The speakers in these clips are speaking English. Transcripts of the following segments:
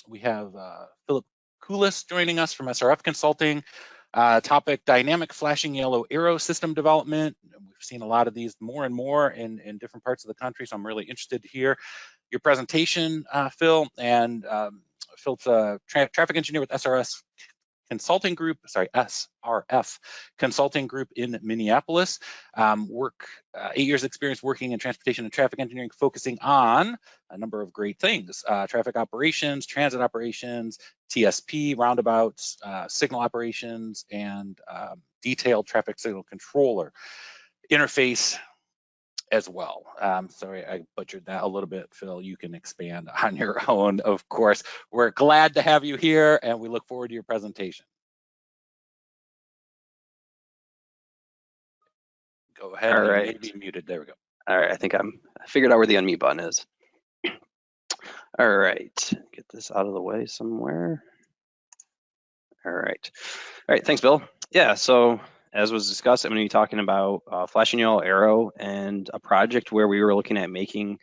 We have Philip Kulis joining us from SRF Consulting. Topic, dynamic flashing yellow arrow system development. We've seen a lot of these more and more in different parts of the country, so I'm really interested to hear your presentation, Phil. And Phil's a traffic engineer with SRF Consulting Group, SRF Consulting Group in Minneapolis. 8 years experience working in transportation and traffic engineering, focusing on a number of great things: traffic operations, transit operations, TSP, roundabouts, signal operations, and detailed traffic signal controller interface as well. Sorry, I butchered that a little bit. Phil, you can expand on your own, of course. We're glad to have you here, and we look forward to your presentation. Go ahead. All right. You may be muted. There we go. All right, I figured out where the unmute button is. All right, get this out of the way somewhere. All right, thanks, Bill. Yeah, so as was discussed, I'm going to be talking about flashing yellow arrow and a project where we were looking at making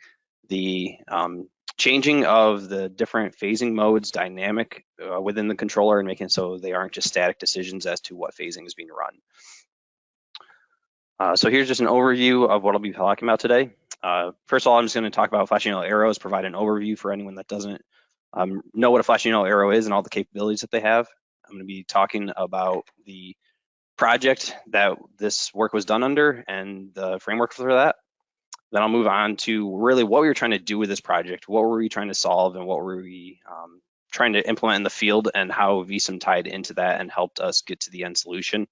the changing of the different phasing modes dynamic within the controller and making it so they aren't just static decisions as to what phasing is being run. So here's just an overview of what I'll be talking about today. First of all, I'm just going to talk about flashing yellow arrows, provide an overview for anyone that doesn't know what a flashing yellow arrow is and all the capabilities that they have. I'm going to be talking about the project that this work was done under and the framework for that. Then I'll move on to really what we were trying to do with this project, what were we trying to solve, and what were we trying to implement in the field, and how VSIM tied into that and helped us get to the end solution.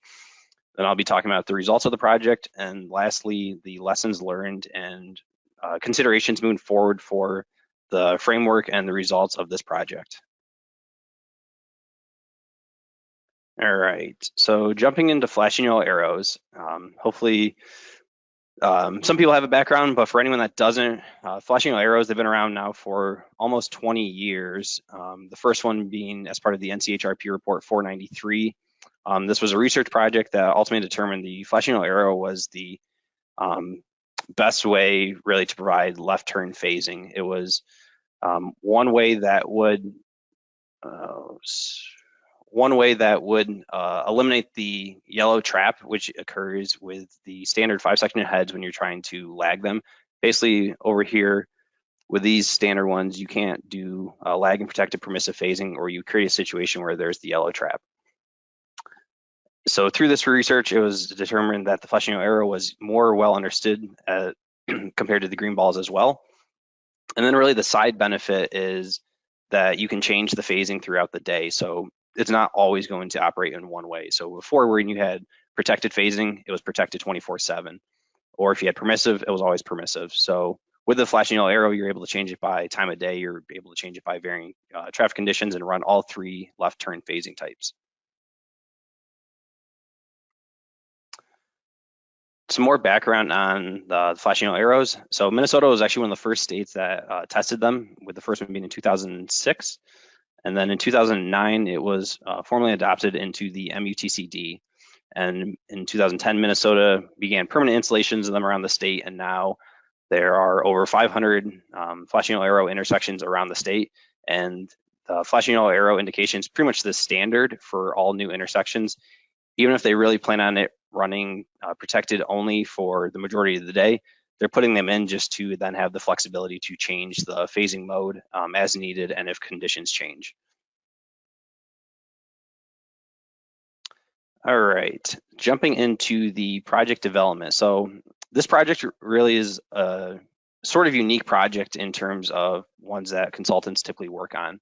Then I'll be talking about the results of the project, and lastly, the lessons learned and considerations moving forward for the framework and the results of this project. All right, so jumping into flashing yellow arrows, hopefully some people have a background, but for anyone that doesn't, flashing yellow arrows, they've been around now for almost 20 years. The first one being as part of the NCHRP report 493. This was a research project that ultimately determined the flashing yellow arrow was the best way really to provide left turn phasing. It was one way that would eliminate the yellow trap, which occurs with the standard 5-second heads when you're trying to lag them. Basically, over here with these standard ones, you can't do lag and protected permissive phasing, or you create a situation where there's the yellow trap. So through this research, it was determined that the flashing yellow arrow was more well understood compared to the green balls as well. And then really the side benefit is that you can change the phasing throughout the day. So it's not always going to operate in one way. So before, when you had protected phasing, it was protected 24/7. Or if you had permissive, it was always permissive. So with the flashing yellow arrow, you're able to change it by time of day, you're able to change it by varying traffic conditions and run all 3 left turn phasing types. Some more background on the flashing yellow arrows. So Minnesota was actually one of the first states that tested them, with the first one being in 2006. And then in 2009, it was formally adopted into the MUTCD. And in 2010, Minnesota began permanent installations of them around the state. And now there are over 500 flashing yellow arrow intersections around the state. And the flashing yellow arrow indication is pretty much the standard for all new intersections. Even if they really plan on it running protected only for the majority of the day, they're putting them in just to then have the flexibility to change the phasing mode as needed and if conditions change. All right, jumping into the project development. So this project really is a sort of unique project in terms of ones that consultants typically work on.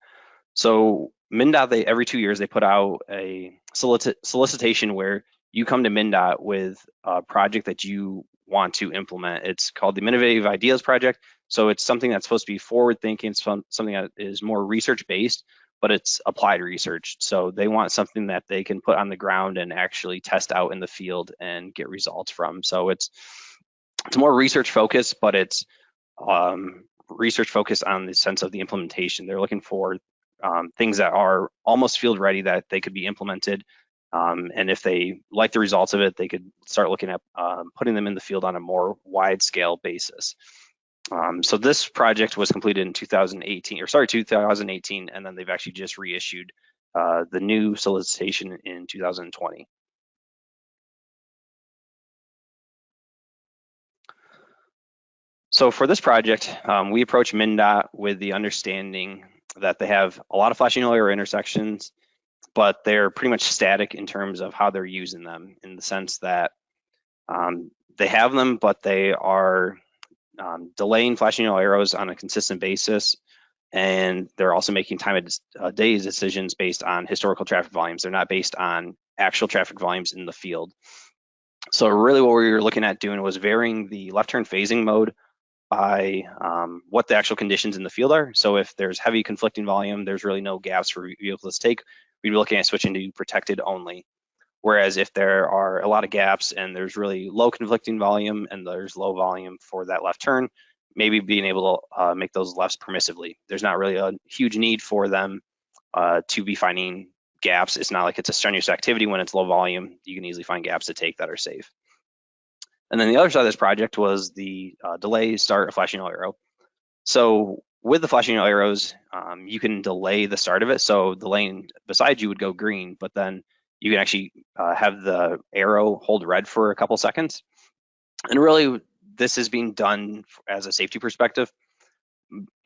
So MnDOT, every 2 years, they put out a solicitation where you come to MnDOT with a project that you want to implement. It's called the Innovative Ideas Project. So it's something that's supposed to be forward thinking, something that is more research based, but it's applied research. So they want something that they can put on the ground and actually test out in the field and get results from. So it's more research focused, but it's research focused on the sense of the implementation. They're looking for things that are almost field ready that they could be implemented. And if they like the results of it, they could start looking at putting them in the field on a more wide scale basis. So this project was completed in 2018, and then they've actually just reissued the new solicitation in 2020. So for this project, we approach MnDOT with the understanding that they have a lot of flashing yellow arrow intersections, but they're pretty much static in terms of how they're using them, in the sense that they have them, but they are delaying flashing yellow arrows on a consistent basis, and they're also making time of day decisions based on historical traffic volumes. They're not based on actual traffic volumes in the field. So really what we were looking at doing was varying the left turn phasing mode by what the actual conditions in the field are. So if there's heavy conflicting volume, there's really no gaps for vehicles to take. We'd be looking at switching to protected only. Whereas if there are a lot of gaps and there's really low conflicting volume and there's low volume for that left turn, maybe being able to make those lefts permissively. There's not really a huge need for them to be finding gaps. It's not like it's a strenuous activity when it's low volume. You can easily find gaps to take that are safe. And then the other side of this project was the delay start of flashing yellow arrow. So with the flashing yellow arrows, you can delay the start of it. So the lane beside you would go green, but then you can actually have the arrow hold red for a couple seconds. And really, this is being done as a safety perspective.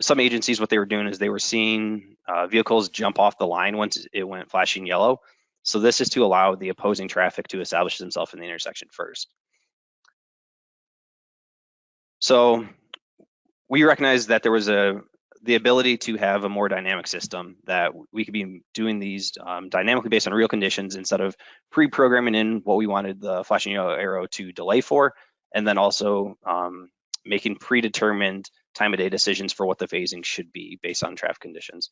Some agencies, what they were doing is they were seeing vehicles jump off the line once it went flashing yellow. So this is to allow the opposing traffic to establish themselves in the intersection first. So we recognized that there was the ability to have a more dynamic system, that we could be doing these dynamically based on real conditions instead of pre-programming in what we wanted the flashing yellow arrow to delay for, and then also making predetermined time of day decisions for what the phasing should be based on traffic conditions.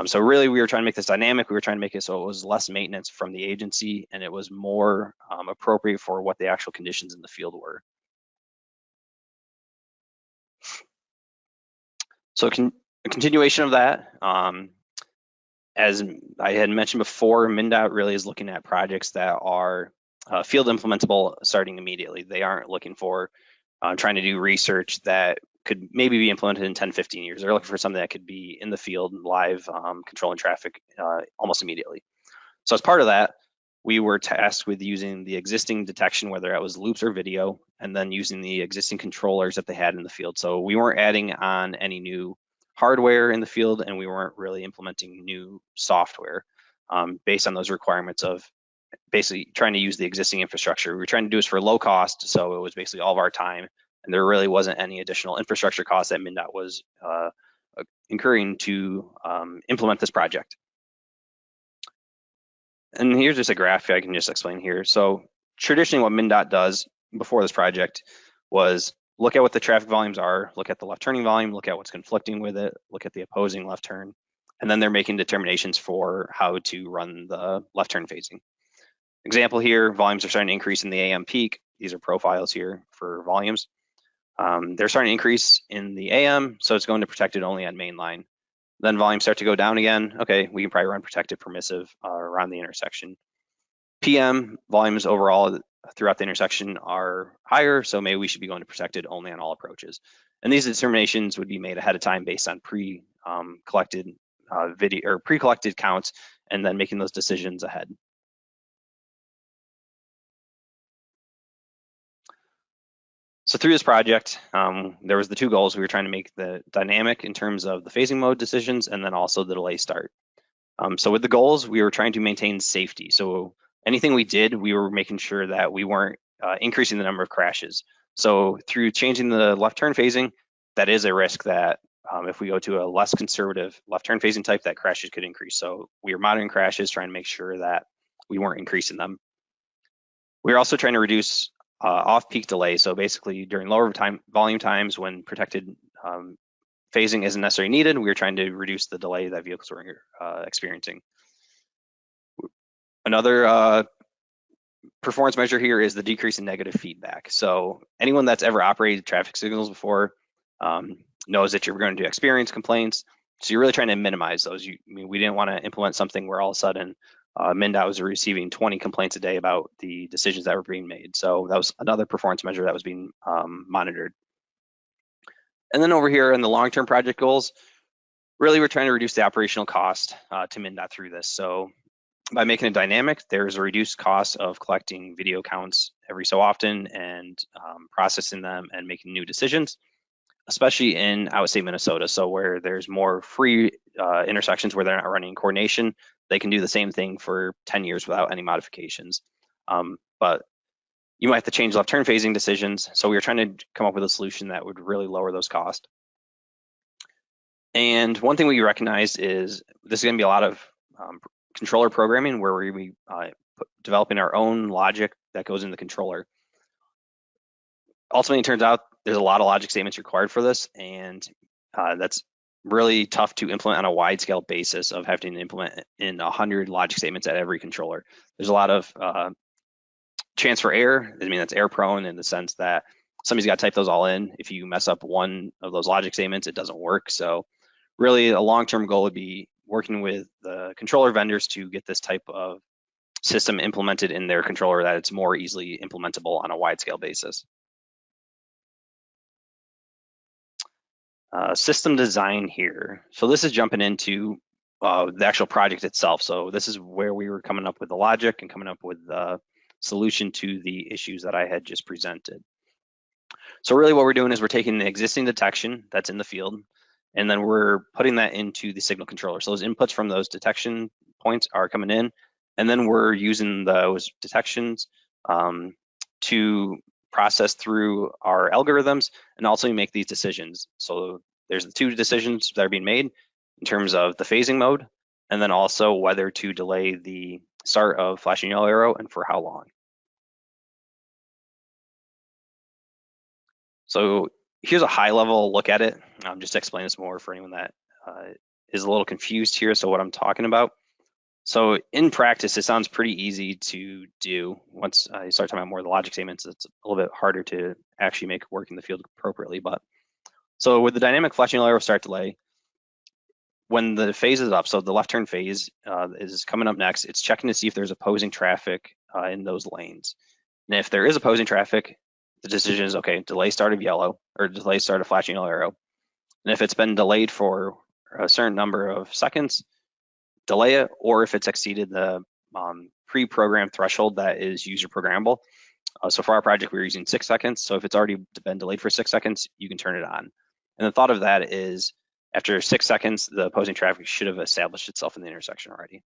So really we were trying to make this dynamic. We were trying to make it so it was less maintenance from the agency and it was more appropriate for what the actual conditions in the field were. So a continuation of that, as I had mentioned before, MnDOT really is looking at projects that are field implementable starting immediately. They aren't looking for trying to do research that could maybe be implemented in 10, 15 years. They're looking for something that could be in the field, live, controlling traffic almost immediately. So as part of that, we were tasked with using the existing detection, whether that was loops or video, and then using the existing controllers that they had in the field. So we weren't adding on any new hardware in the field, and we weren't really implementing new software based on those requirements of basically trying to use the existing infrastructure. We were trying to do this for low cost, so it was basically all of our time, and there really wasn't any additional infrastructure costs that MnDOT was incurring to implement this project. And here's just a graph I can just explain here. So traditionally what MnDOT does before this project was look at what the traffic volumes are, look at the left turning volume, look at what's conflicting with it, look at the opposing left turn, and then they're making determinations for how to run the left turn phasing. Example here, volumes are starting to increase in the AM peak. These are profiles here for volumes. They're starting to increase in the AM, so it's going to protected only on main line. Then volumes start to go down again. Okay, we can probably run protected permissive around the intersection. PM volumes overall throughout the intersection are higher, so maybe we should be going to protected only on all approaches. And these determinations would be made ahead of time based on pre-collected video or pre-collected counts, and then making those decisions ahead. So through this project, there was the two goals. We were trying to make the dynamic in terms of the phasing mode decisions and then also the delay start. So with the goals, we were trying to maintain safety. So anything we did, we were making sure that we weren't increasing the number of crashes. So through changing the left turn phasing, that is a risk that if we go to a less conservative left turn phasing type, that crashes could increase. So we were monitoring crashes, trying to make sure that we weren't increasing them. We were also trying to reduce off-peak delay. So basically during lower volume times when protected phasing isn't necessarily needed, we were trying to reduce the delay that vehicles were experiencing. Another performance measure here is the decrease in negative feedback. So anyone that's ever operated traffic signals before knows that you're going to experience complaints. So you're really trying to minimize those. I mean, we didn't want to implement something where all of a sudden MnDOT was receiving 20 complaints a day about the decisions that were being made. So that was another performance measure that was being monitored. And then over here in the long-term project goals, really we're trying to reduce the operational cost to MnDOT through this. So by making it dynamic, there's a reduced cost of collecting video counts every so often and processing them and making new decisions, especially in, I would say, Minnesota. So where there's more free intersections where they're not running in coordination, they can do the same thing for 10 years without any modifications. But you might have to change left turn phasing decisions. So we were trying to come up with a solution that would really lower those costs. And one thing we recognized is this is going to be a lot of controller programming where we developing our own logic that goes in the controller. Ultimately, it turns out there's a lot of logic statements required for this, and that's really tough to implement on a wide scale basis of having to implement in 100 logic statements at every controller. There's a lot of chance for error. I mean, that's error prone in the sense that somebody's got to type those all in. If you mess up one of those logic statements, it doesn't work. So really a long-term goal would be working with the controller vendors to get this type of system implemented in their controller that it's more easily implementable on a wide scale basis. System design here. So this is jumping into the actual project itself. So this is where we were coming up with the logic and coming up with the solution to the issues that I had just presented. So really what we're doing is we're taking the existing detection that's in the field, and then we're putting that into the signal controller. So those inputs from those detection points are coming in, and then we're using those detections to process through our algorithms and also make these decisions. So there's the two decisions that are being made in terms of the phasing mode, and then also whether to delay the start of flashing yellow arrow and for how long. So here's a high level look at it. Just to explain this more for anyone that is a little confused here. So what I'm talking about. So in practice, it sounds pretty easy to do. Once you start talking about more of the logic statements, it's a little bit harder to actually make it work in the field appropriately. But so with the dynamic flashing yellow arrow start delay, when the phase is up, so the left turn phase is coming up next, it's checking to see if there's opposing traffic in those lanes. And if there is opposing traffic, the decision is, okay, delay start of yellow or delay start of flashing yellow arrow. And if it's been delayed for a certain number of seconds, delay it, or if it's exceeded the pre-programmed threshold that is user programmable. So for our project, we were using 6 seconds. So if it's already been delayed for 6 seconds, you can turn it on. And the thought of that is after 6 seconds, the opposing traffic should have established itself in the intersection already.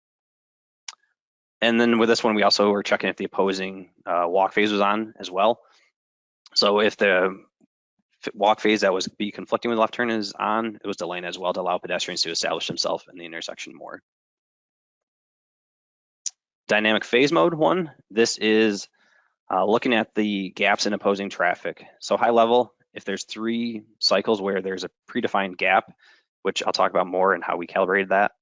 And then with this one, we also were checking if the opposing walk phase was on as well. So if the walk phase that was be conflicting with left turn is on, it was delaying as well to allow pedestrians to establish themselves in the intersection more. Dynamic phase mode one, this is looking at the gaps in opposing traffic. So high level, if there's 3 cycles where there's a predefined gap, which I'll talk about more and how we calibrated that.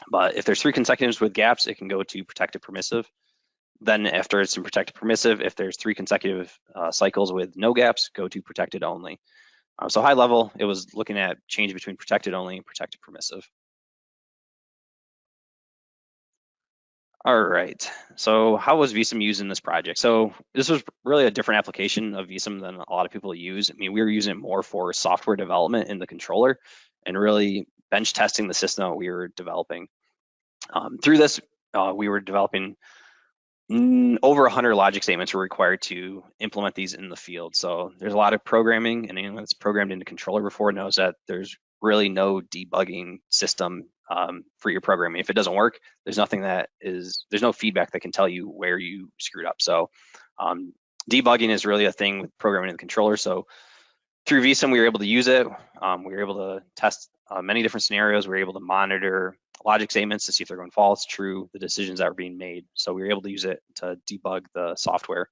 But if there's 3 consecutives with gaps, it can go to protected permissive. Then after it's in protected permissive, if there's 3 consecutive cycles with no gaps, go to protected only. So high level, it was looking at change between protected only and protected permissive. All right, so how was VSIM used in this project? So this was really a different application of VSIM than a lot of people use. I mean, we were using it more for software development in the controller and really bench testing the system that we were developing. Through this, we were developing over 100 logic statements were required to implement these in the field. So there's a lot of programming, and anyone that's programmed into controller before knows that there's really no debugging system for your programming. If it doesn't work, there's no feedback that can tell you where you screwed up. So debugging is really a thing with programming in the controller. So through VSIM, we were able to use it. We were able to test many different scenarios. We were able to monitor logic statements to see if they're going false, true, the decisions that were being made. So we were able to use it to debug the software.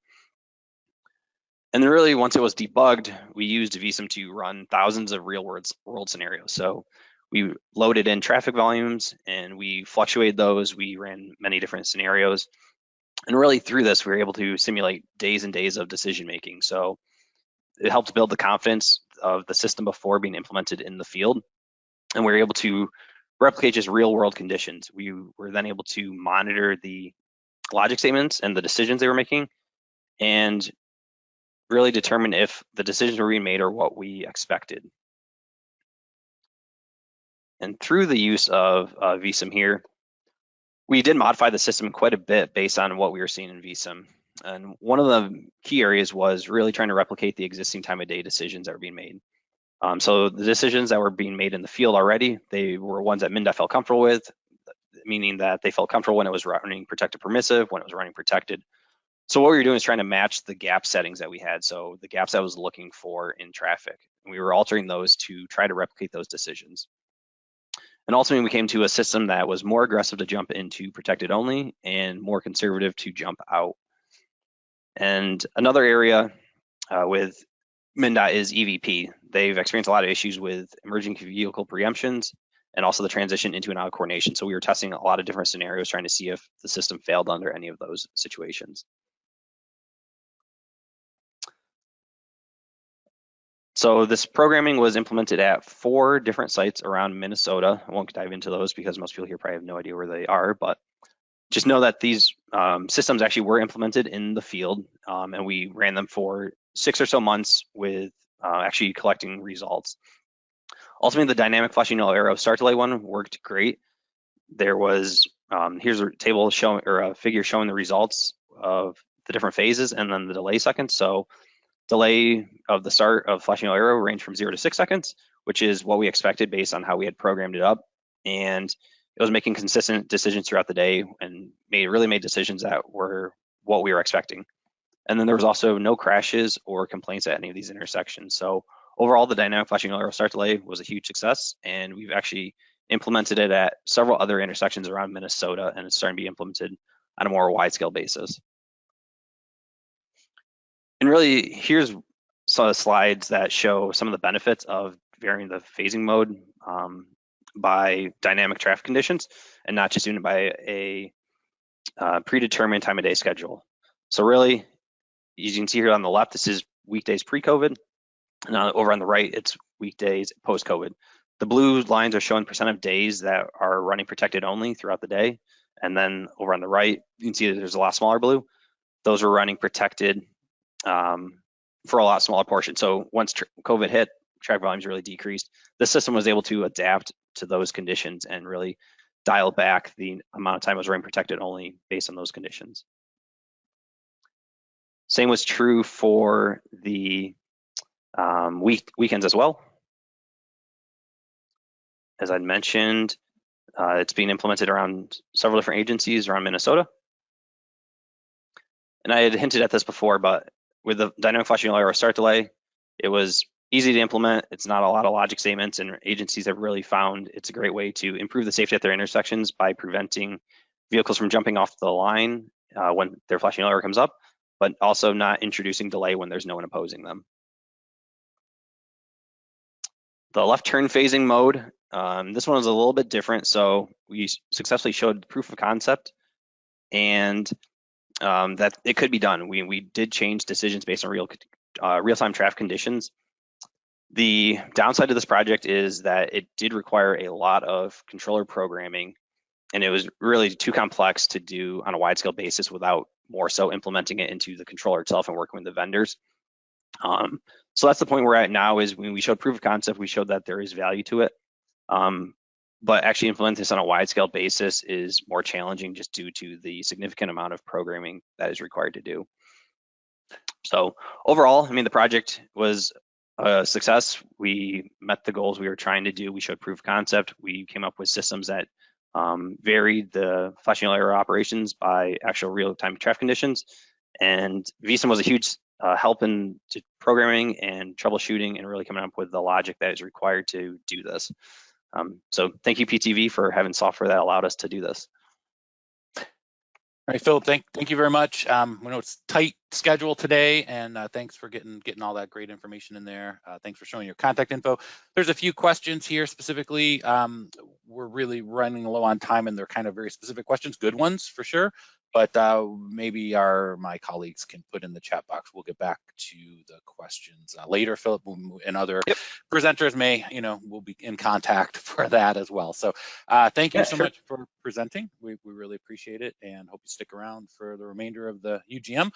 And then really once it was debugged, we used VSIM to run thousands of real world scenarios. So we loaded in traffic volumes and we fluctuated those. We ran many different scenarios. And really through this, we were able to simulate days and days of decision making. So it helped build the confidence of the system before being implemented in the field. And we were able to replicate just real world conditions. We were then able to monitor the logic statements and the decisions they were making and really determine if the decisions were being made or what we expected. And through the use of VSIM here, we did modify the system quite a bit based on what we were seeing in VSIM. And one of the key areas was really trying to replicate the existing time of day decisions that were being made. So the decisions that were being made in the field already, they were ones that MnDOT felt comfortable with, meaning that they felt comfortable when it was running protected permissive, when it was running protected. So what we were doing is trying to match the gap settings that we had. So the gaps I was looking for in traffic, and we were altering those to try to replicate those decisions. And ultimately we came to a system that was more aggressive to jump into protected only and more conservative to jump out. And another area with MnDOT is EVP. They've experienced a lot of issues with emerging vehicle preemptions and also the transition into and out of coordination. So we were testing a lot of different scenarios trying to see if the system failed under any of those situations. So this programming was implemented at 4 different sites around Minnesota. I won't dive into those because most people here probably have no idea where they are, but just know that these systems actually were implemented in the field, and we ran them for 6 or so months with actually collecting results. Ultimately, the dynamic flashing yellow arrow start delay one worked great. There was, here's a table showing, or a figure showing the results of the different phases and then the delay seconds. So delay of the start of flashing yellow arrow ranged from 0 to 6 seconds, which is what we expected based on how we had programmed it up. And it was making consistent decisions throughout the day and really made decisions that were what we were expecting. And then there was also no crashes or complaints at any of these intersections. So overall, the dynamic flashing yellow arrow start delay was a huge success, and we've actually implemented it at several other intersections around Minnesota, and it's starting to be implemented on a more wide-scale basis. And really, here's some of the slides that show some of the benefits of varying the phasing mode by dynamic traffic conditions and not just doing it by a predetermined time of day schedule. So really, as you can see here on the left, this is weekdays pre-COVID, and over on the right, it's weekdays post-COVID. The blue lines are showing % of days that are running protected only throughout the day. And then over on the right, you can see that there's a lot smaller blue. Those are running protected for a lot smaller portion. So once COVID hit, traffic volumes really decreased. The system was able to adapt to those conditions and really dial back the amount of time it was running protected only based on those conditions. Same was true for the weekends as well. As I'd mentioned, it's being implemented around several different agencies around Minnesota. And I had hinted at this before, but with the dynamic flashing yellow arrow start delay, it was easy to implement. It's not a lot of logic statements, and agencies have really found it's a great way to improve the safety at their intersections by preventing vehicles from jumping off the line when their flashing yellow arrow comes up, but also not introducing delay when there's no one opposing them. The left turn phasing mode, this one was a little bit different. So we successfully showed proof of concept and that it could be done. We did change decisions based on real-time traffic conditions. The downside of this project is that it did require a lot of controller programming, and it was really too complex to do on a wide-scale basis without more so implementing it into the controller itself and working with the vendors. So that's the point we're at now, is when we showed proof of concept, we showed that there is value to it. But actually implementing this on a wide-scale basis is more challenging just due to the significant amount of programming that is required to do. So overall, I mean, the project was a success. We met the goals we were trying to do. We showed proof of concept. We came up with systems that varied the flashing yellow arrow operations by actual real-time traffic conditions. And VSIM was a huge help in programming and troubleshooting and really coming up with the logic that is required to do this. So thank you, PTV, for having software that allowed us to do this. All right, Philip, thank you very much. We know it's tight schedule today, and thanks for getting all that great information in there. Thanks for showing your contact info. There's a few questions here specifically. We're really running low on time, and they're kind of very specific questions, good ones for sure. But maybe my colleagues can put in the chat box. We'll get back to the questions later. Philip and other presenters will be in contact for that as well. So thank you so much for presenting. We really appreciate it, and hope you stick around for the remainder of the UGM.